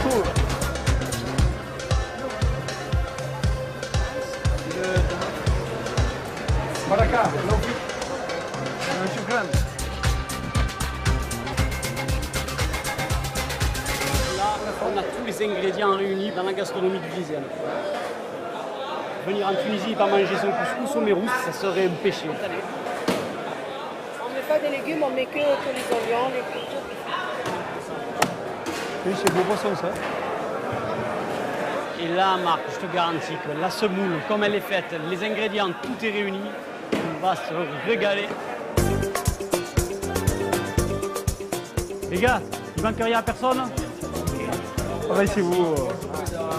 Cool. بركة لو في شكرا. Là, on a tous les ingrédients réunis dans la gastronomie tunisienne. Venir en Tunisie et pas manger son couscous au Mérous, ça serait un péché. On met pas des légumes, on met que les oignons, les couteaux. Oui, c'est beau poisson ça. Et là, Marc, je te garantis que la semoule, comme elle est faite, les ingrédients, tout est réuni, on va se régaler. Les gars, il manque rien à personne? Raissez-vous.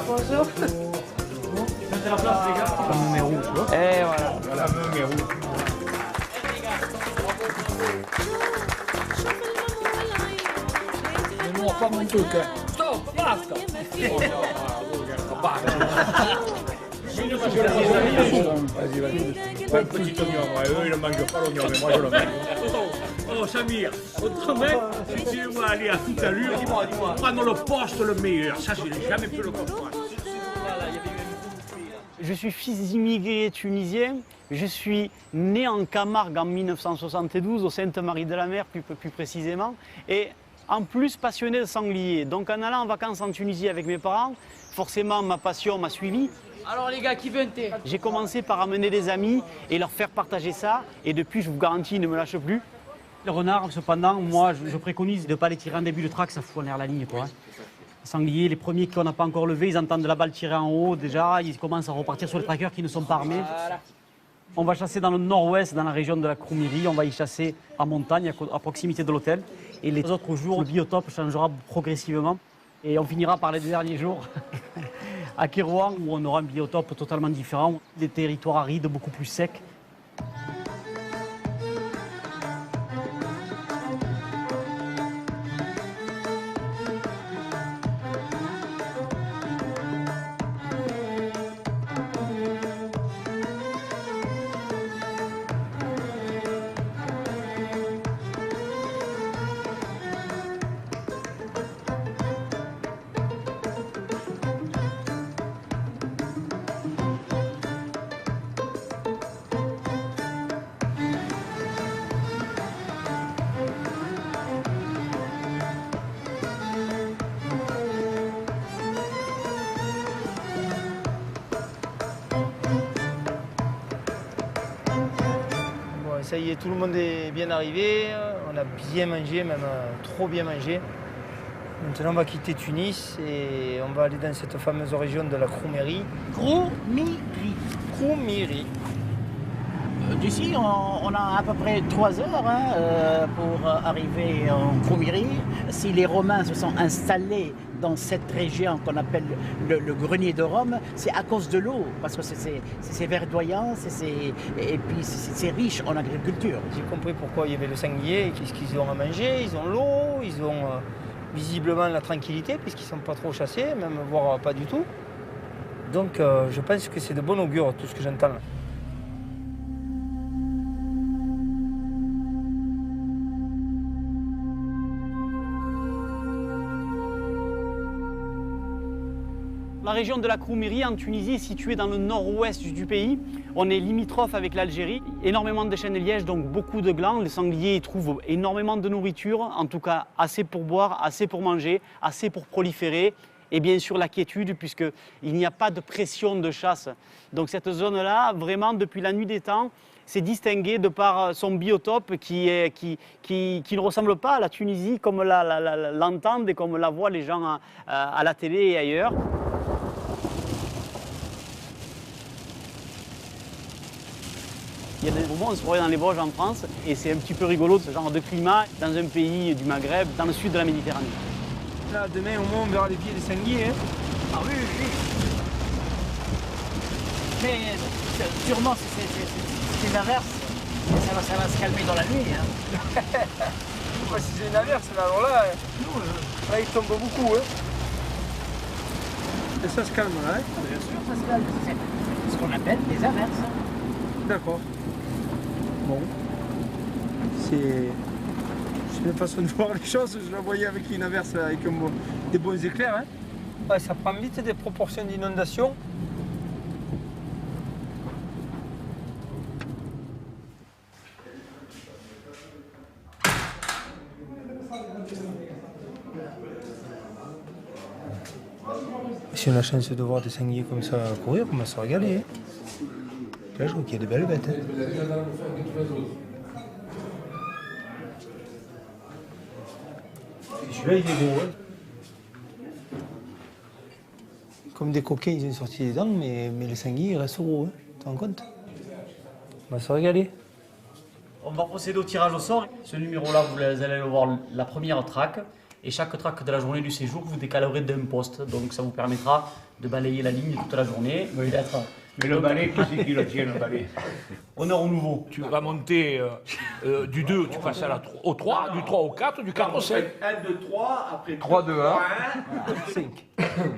Bonjour. Mettez la place, les gars. Comme Mérou, tu vois. Et voilà. Voilà, Mérou. Non, pas mon truc. Stop, basta. Vas-y, vas-y. Pas un petit oignon, ouais, eux ils ne mangent pas l'oignon, mais moi je le mange. Oh Samir, autrement, si tu veux aller à toute allure, prendre le poste le meilleur, ça je n'ai jamais pu le comprendre. Je suis fils d'immigrés tunisiens. Je suis né en Camargue en 1972, au Sainte-Marie-de-la-Mer plus précisément. Et en plus passionné de sanglier. Donc en allant en vacances en Tunisie avec mes parents, forcément ma passion m'a suivi. Alors les gars, qui veut un thé? J'ai commencé par amener des amis et leur faire partager ça. Et depuis, je vous garantis, ils ne me lâchent plus. Le renard, cependant, moi, je préconise de ne pas les tirer en début de track, ça fout en l'air la ligne, quoi. Les sangliers, les premiers qu'on n'a pas encore levés, ils entendent de la balle tirer en haut. Déjà, ils commencent à repartir sur les trackers qui ne sont pas armés. On va chasser dans le nord-ouest, dans la région de la Kroumiri. On va y chasser en montagne, à proximité de l'hôtel. Et les autres jours, le biotope changera progressivement. Et on finira par les derniers jours à Kérouan, où on aura un biotope totalement différent. Des territoires arides, beaucoup plus secs. Ça y est, tout le monde est bien arrivé, on a bien mangé, même trop bien mangé. Maintenant on va quitter Tunis et on va aller dans cette fameuse région de la Kroumiri. Kroumiri. D'ici, on a à peu près 3 heures pour arriver en Kroumiri. Si les Romains se sont installés dans cette région qu'on appelle le grenier de Rome, c'est à cause de l'eau, parce que c'est verdoyant, et puis c'est riche en agriculture. J'ai compris pourquoi il y avait le sanglier, qu'est-ce qu'ils ont à manger, ils ont l'eau, ils ont visiblement la tranquillité, puisqu'ils ne sont pas trop chassés, même voire pas du tout. Donc je pense que c'est de bon augure tout ce que j'entends là. La région de la Kroumiri en Tunisie est située dans le nord-ouest du pays. On est limitrophe avec l'Algérie. Énormément de chênes lièges, donc beaucoup de glands. Les sangliers y trouvent énormément de nourriture, en tout cas assez pour boire, assez pour manger, assez pour proliférer. Et bien sûr la quiétude, puisqu'il n'y a pas de pression de chasse. Donc cette zone-là, vraiment depuis la nuit des temps, s'est distinguée de par son biotope qui ne ressemble pas à la Tunisie comme l'entendent et comme la voient les gens à la télé et ailleurs. Il y a des moments où on se croirait dans les Vosges en France et c'est un petit peu rigolo ce genre de climat dans un pays du Maghreb, dans le sud de la Méditerranée. Là, demain au moins on verra les pieds des sangliers. Hein. Ah oui, oui. Mais sûrement c'est l'inverse. Ça va se calmer dans la nuit. Hein. Si c'est une averse, alors là, là il tombe beaucoup. Hein. Et ça se calme là, hein? Bien sûr, ça se calme. C'est ce qu'on appelle les averses. D'accord. Bon. C'est C'est une façon de voir les choses. Je la voyais avec une averse, avec des bons éclairs. Hein. Ouais, ça prend vite des proportions d'inondation. Si on a la chance de voir des sangliers comme ça courir, on va se régaler. Hein. Là, je vois qu'il y a des belles bêtes. Hein. Celui-là, il est gros. Hein. Comme des coquins, ils ont sorti les dents, mais les sangliers, ils restent gros. Hein. Tu te rends compte? On va se régaler. On va procéder au tirage au sort. Ce numéro-là, vous allez le voir la première traque. Et chaque traque de la journée du séjour, vous décalerez d'un poste. Donc ça vous permettra de balayer la ligne toute la journée. Oui. Mais le balai, qui c'est qui le tient, le balai? Honneur au nouveau. Tu vas monter du 2, tu passes au 3, du 3 au 4, du 4 au 5. 1, 2, 3, après 3, 2, 1. 5.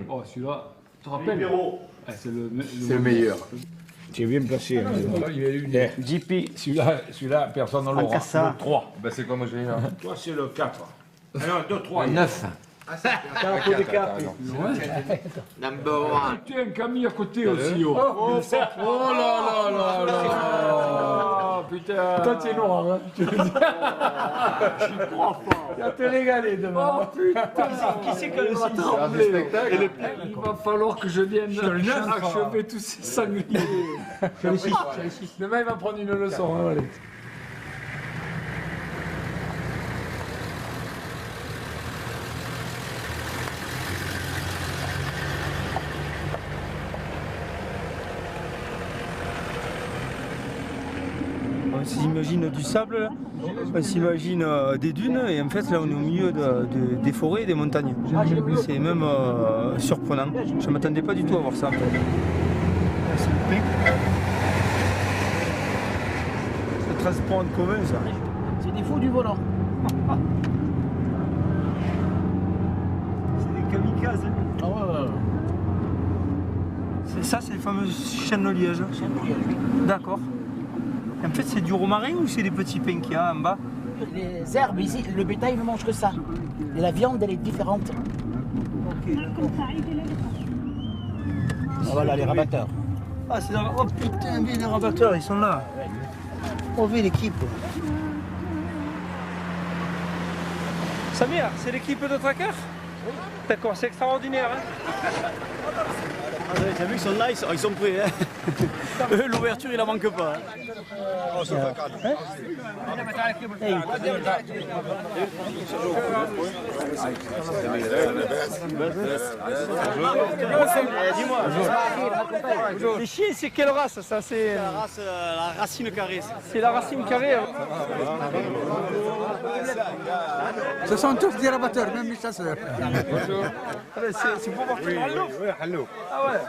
Oh, celui-là, tu te rappelles? Numéro. Ah, c'est le meilleur. Tu es bien placé. Hein, Il y a eu JP, celui-là, personne ne l'aura. Cassa. Le 3. Ben, c'est comme j'ai là. Toi, c'est le 4. Ah non, 2, 3. 9. T'as un peu d'écart. Number 1. Tiens, Camille à côté aussi. Oh là là là là. Putain. Toi, tu es noir, hein. Je crois pas. Tu vas te régaler demain. Oh putain. Qui c'est que le trembler? Il va falloir que je vienne achever tous ces sangliers. Demain, il va prendre une leçon, hein, allez. On s'imagine du sable, là. On s'imagine des dunes, et en fait là on est au milieu des forêts et des montagnes. C'est même surprenant. Je ne m'attendais pas du tout à voir ça. C'est le pic. C'est transport en commun ça. C'est des fous du volant. C'est des kamikazes. Hein. Ah ouais. Ça c'est les fameuses chaînes de liège. D'accord. En fait, c'est du romarin ou c'est des petits pins qu'il y a en bas? Les herbes ici, le bétail ne mange que ça. Et la viande, elle est différente. Ok, d'accord. Ah, voilà, les rabatteurs. Ah, c'est dans... Oh putain, mais les rabatteurs, ils sont là. On vit l'équipe. Samir, c'est l'équipe de tracker? Oui. D'accord, c'est extraordinaire. Hein. T'as vu, ils sont là, ils sont prêts. Hein. Eux, l'ouverture, il la manque pas. Hein. Les chiens, c'est quelle race ça? C'est La race, la racine carrée. c'est la racine carrée. Hein. Ce sont tous des rabatteurs, même les chasseurs. C'est pour voir tout le Ah ouais.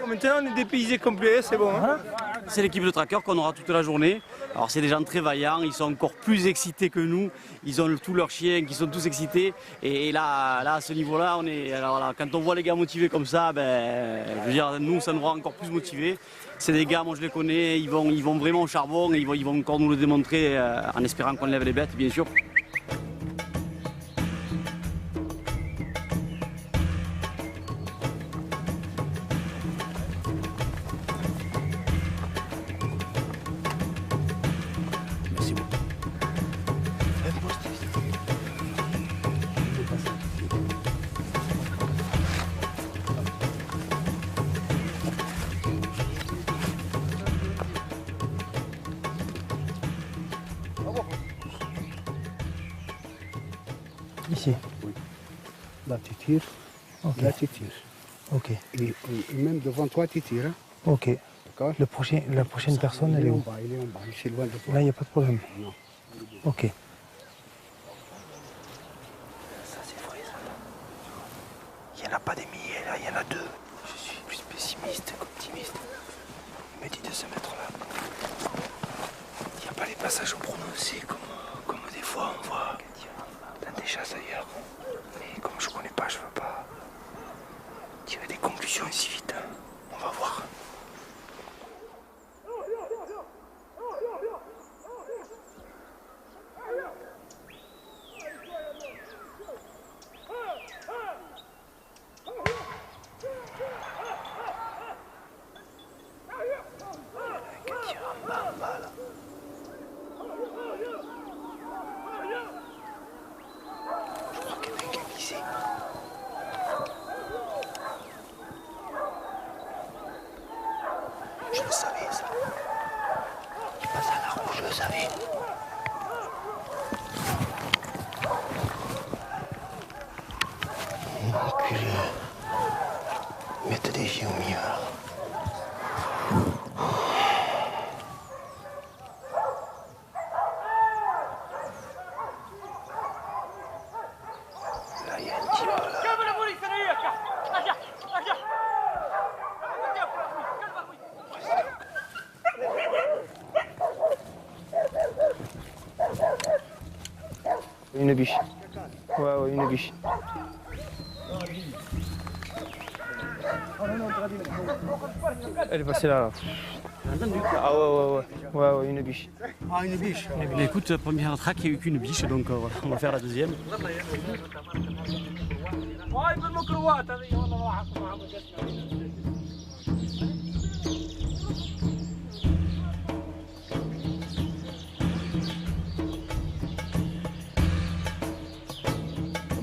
Maintenant, on est dépaysé complet, c'est bon. Hein. C'est l'équipe de tracker qu'on aura toute la journée. Alors c'est des gens très vaillants, ils sont encore plus excités que nous. Ils ont tous leurs chiens qui sont tous excités. Et là à ce niveau-là, alors là, quand on voit les gars motivés comme ça, ben, je veux dire, nous, ça nous rend encore plus motivés. C'est des gars, moi je les connais, ils vont vraiment au charbon et ils vont encore nous le démontrer en espérant qu'on lève les bêtes, bien sûr. Ici. Oui. Là, tu tires. Okay. Là, tu tires. Ok. Et même devant toi, tu tires. Hein. Ok. D'accord. La prochaine personne, elle est où? Il est en bas, il est loin de toi. Là, il n'y a pas de problème. Non. Ok. Ça, c'est vrai, ça. Il n'y en a pas des milliers, là, il y en a deux. Je suis plus pessimiste qu'optimiste. Il me dit de se mettre là. Il n'y a pas les passages prononcés comme des fois on voit dans des chasses ailleurs. Mais comme je connais pas, je veux pas tirer des conclusions si vite. On va voir. mettre des chiens au milieu. Là, il y a un type là. Une biche. Ouais, une biche. Elle est passée là. Ah ouais, une biche. Ah, une biche. Mais écoute, première traque, il n'y a eu qu'une biche, donc on va faire la deuxième.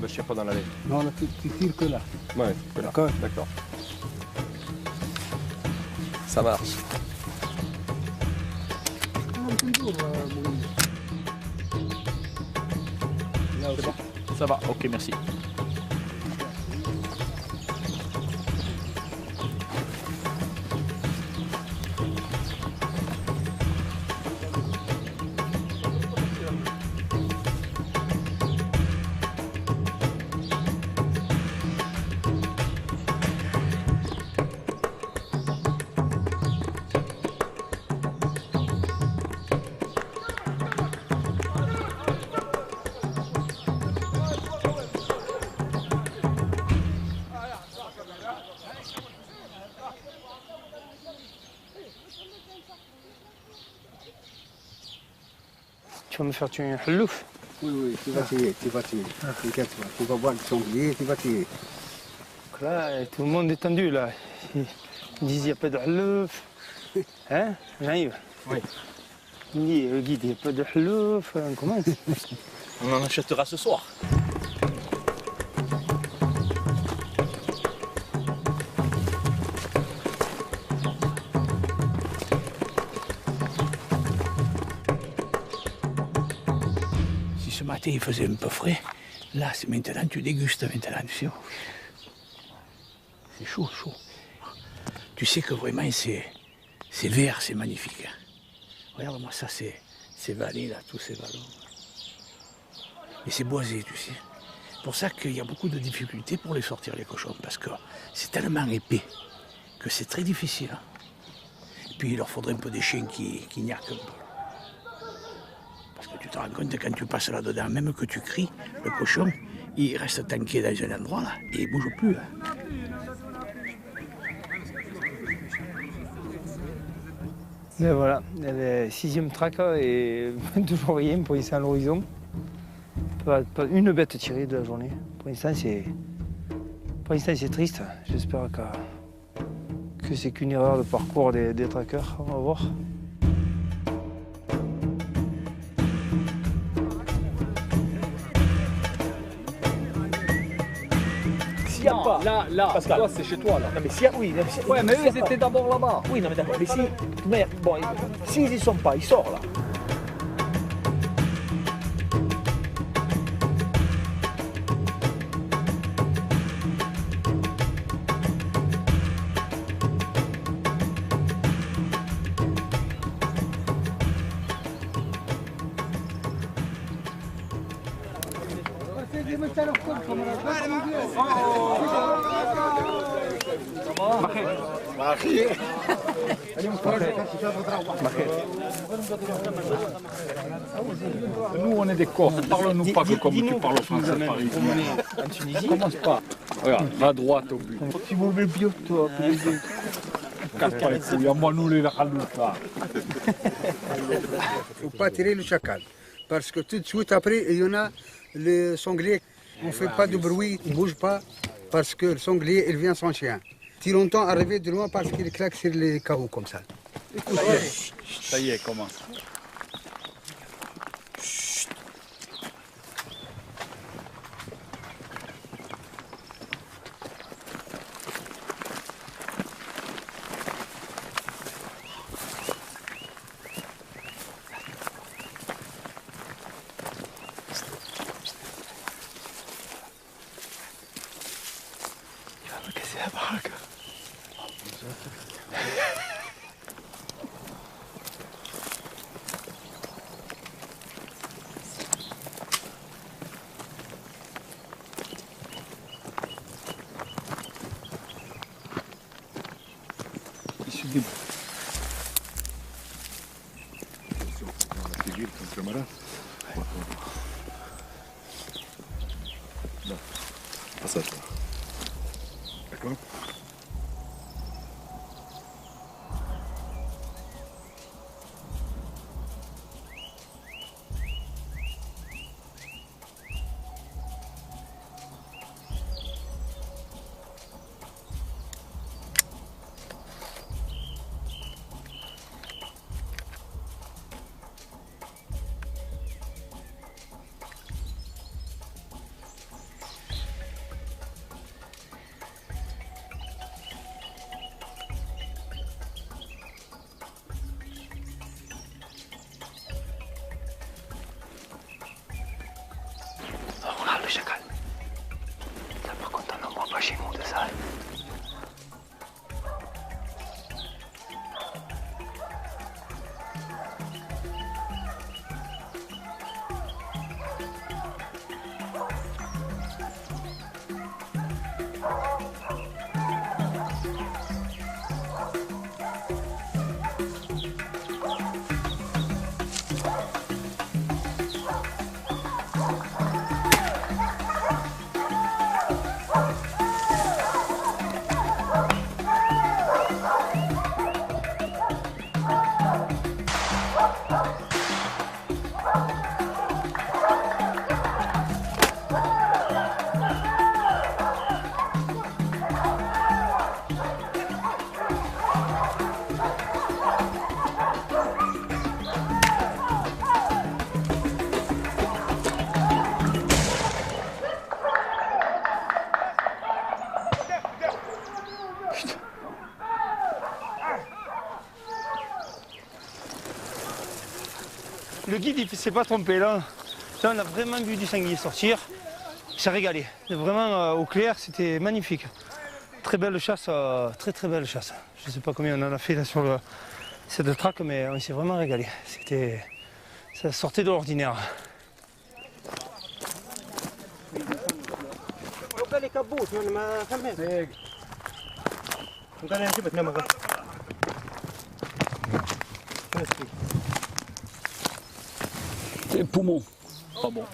Je tire pas dans l'allée. Non, là, tu tires que là. Ouais, que là. D'accord. Ça marche. C'est bon. Ça va, ok, merci. Tu vas me faire tuer un halouf. Oui, tu vas tirer, T'inquiète pas, tu vas voir le sanglier, tu vas tirer. Donc là, tout le monde est tendu là. Ils disent il n'y a pas de halouf. Hein, j'arrive. Oui. Il dit, le guide, il n'y a pas de halouf. On commence. On en achètera ce soir. Si ce matin il faisait un peu frais, là c'est maintenant tu dégustes maintenant, tu sais. C'est chaud, chaud. Tu sais que vraiment c'est vert, c'est magnifique. Regarde-moi ça, ces vallées là, tous ces vallons. Et c'est boisé, tu sais. C'est pour ça qu'il y a beaucoup de difficultés pour les sortir les cochons, parce que c'est tellement épais que c'est très difficile. Et puis il leur faudrait un peu des chiens qui gnaquent un peu. Parce que tu te rends compte quand tu passes là-dedans, même que tu cries, le cochon, il reste tanké dans un endroit là, et il bouge plus. Et voilà, le 6e traque et toujours rien pour ici à l'horizon. Pas une bête tirée de la journée. Pour l'instant, c'est triste. J'espère que c'est qu'une erreur de parcours des traqueurs. On va voir. S'il n'y a pas, là, Pascal, toi c'est chez toi là. Non mais s'il y a, oui, Ouais, mais eux ils étaient d'abord là-bas. Oui, non mais d'accord, mais si, mais bon, s'ils y sont pas, ils sortent là. Nous, on est des corps. Parle-nous pas que comme tu parles français par exemple. Commence pas. Regarde, à droite au but. Tu m'ouvres le bio, toi. Casse pas les couilles, à moi nous les halouf là. Il ne faut pas tirer le chacal. Parce que tout de suite après, il y en a le sanglier. On ne fait pas de bruit, on ne bouge pas. Parce que le sanglier, il vient sans chien. Tu l'entends arriver de loin parce qu'il claque sur les carreaux comme ça. Ça y est, commence. Сюди. Passage. D'accord. Regarde le chacal. Là par contre on n'en voit pas chez nous de ça. Le guide, il ne s'est pas trompé là. Là, on a vraiment vu du sanglier sortir. Ça régalé. Vraiment, au clair, c'était magnifique. Très belle chasse, très belle chasse. Je ne sais pas combien on en a fait là sur cette traque, mais on s'est vraiment régalé. Ça sortait de l'ordinaire. C'est le poumon. Pas bon.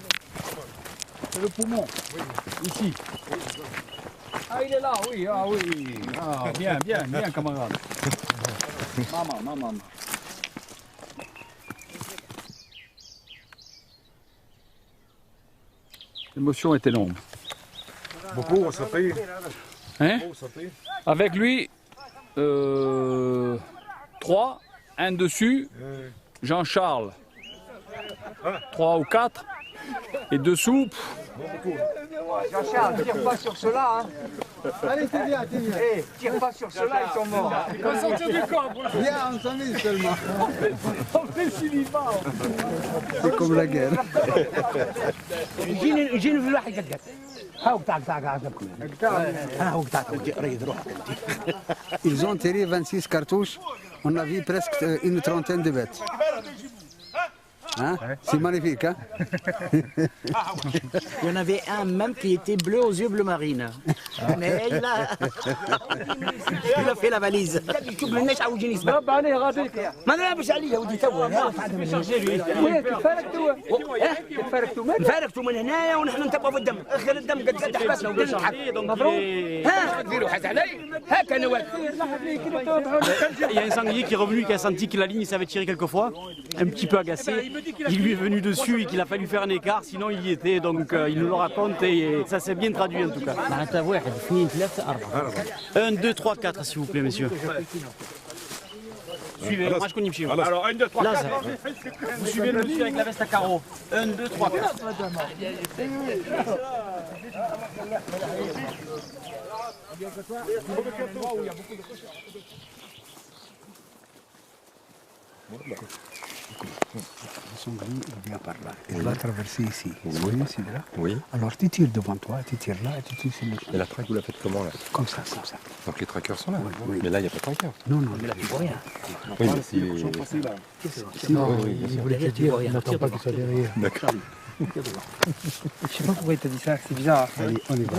C'est le poumon. Ici. Ah, il est là, oui. Ah, oui. Ah, bien, camarade. Maman. L'émotion était longue. Beaucoup, ça fait. Hein? Avec lui, 3, un dessus, Jean-Charles, 3 ou 4, et dessous. Jean-Charles, tire pas sur ceux-là. Hein. Allez, t'es bien. Tire pas sur ceux-là, ils sont morts. Il va sortir du corps. Viens, on s'amuse seulement. On fait le cinéma. C'est comme la guerre. Ils ont tiré 26 cartouches. On a vu presque une trentaine de bêtes. Hein? C'est magnifique, hein? Il y en avait un même qui était bleu aux yeux bleu marine. Mais il a fait la valise. نفارقتوا من هنايا ونحن نتبعوا في الدم، اخر الدم قد حبسنا وقد نضحك. مفروض؟ ها ديروا حاجه علي؟ هاك انا واقف. Il y a un sanglier qui est revenu, qui a senti que la ligne s'avait tiré quelques fois, un petit peu agacé. Il lui est venu dessus et qu'il a fallu faire un écart, sinon il y était. Donc il nous le raconte et ça s'est bien traduit en tout cas. 1, 2, 3, 4 s'il vous plaît messieurs. Suivez, moi je connais monsieur. Alors 1, 2, 3, 4. Vous suivez le monsieur avec la veste à carreaux. 1, 2, 3, 4. Le sanglier, il vient par là. Il va traverser ici. Vous voyez celui-là? Oui. Alors tu tires devant toi, tu tires là et tu tires sur le Et la traque, vous la faites comment là? Comme ça. Donc les traqueurs sont là. Oui. Mais là, il n'y a pas de traqueur. Non, mais là tu vois rien. Oui, mais si les... Non, oui, il voulait que tu vois rien. N'attends pas qu'il soit derrière. D'accord. Je sais pas pourquoi il t'a dit ça, c'est bizarre. Allez, on y va.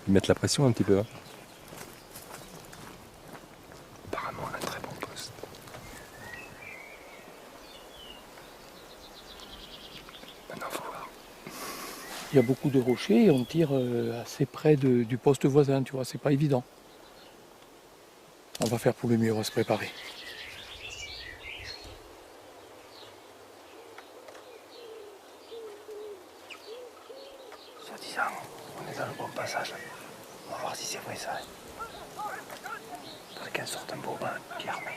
Ils mettent la pression un petit peu. Hein. Il y a beaucoup de rochers et on tire assez près du poste voisin, tu vois, c'est pas évident. On va faire pour le mieux, on va se préparer. Soi-disant, on est dans le bon passage. On va voir si c'est vrai ça. Quelqu'un sorte un bobin qui est armé.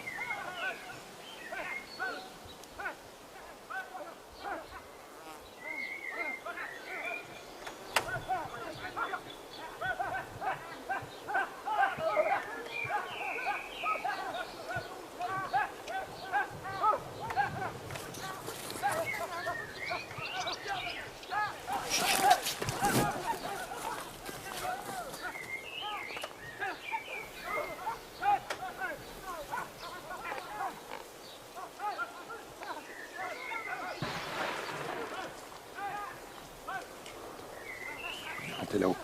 T'es là-haut.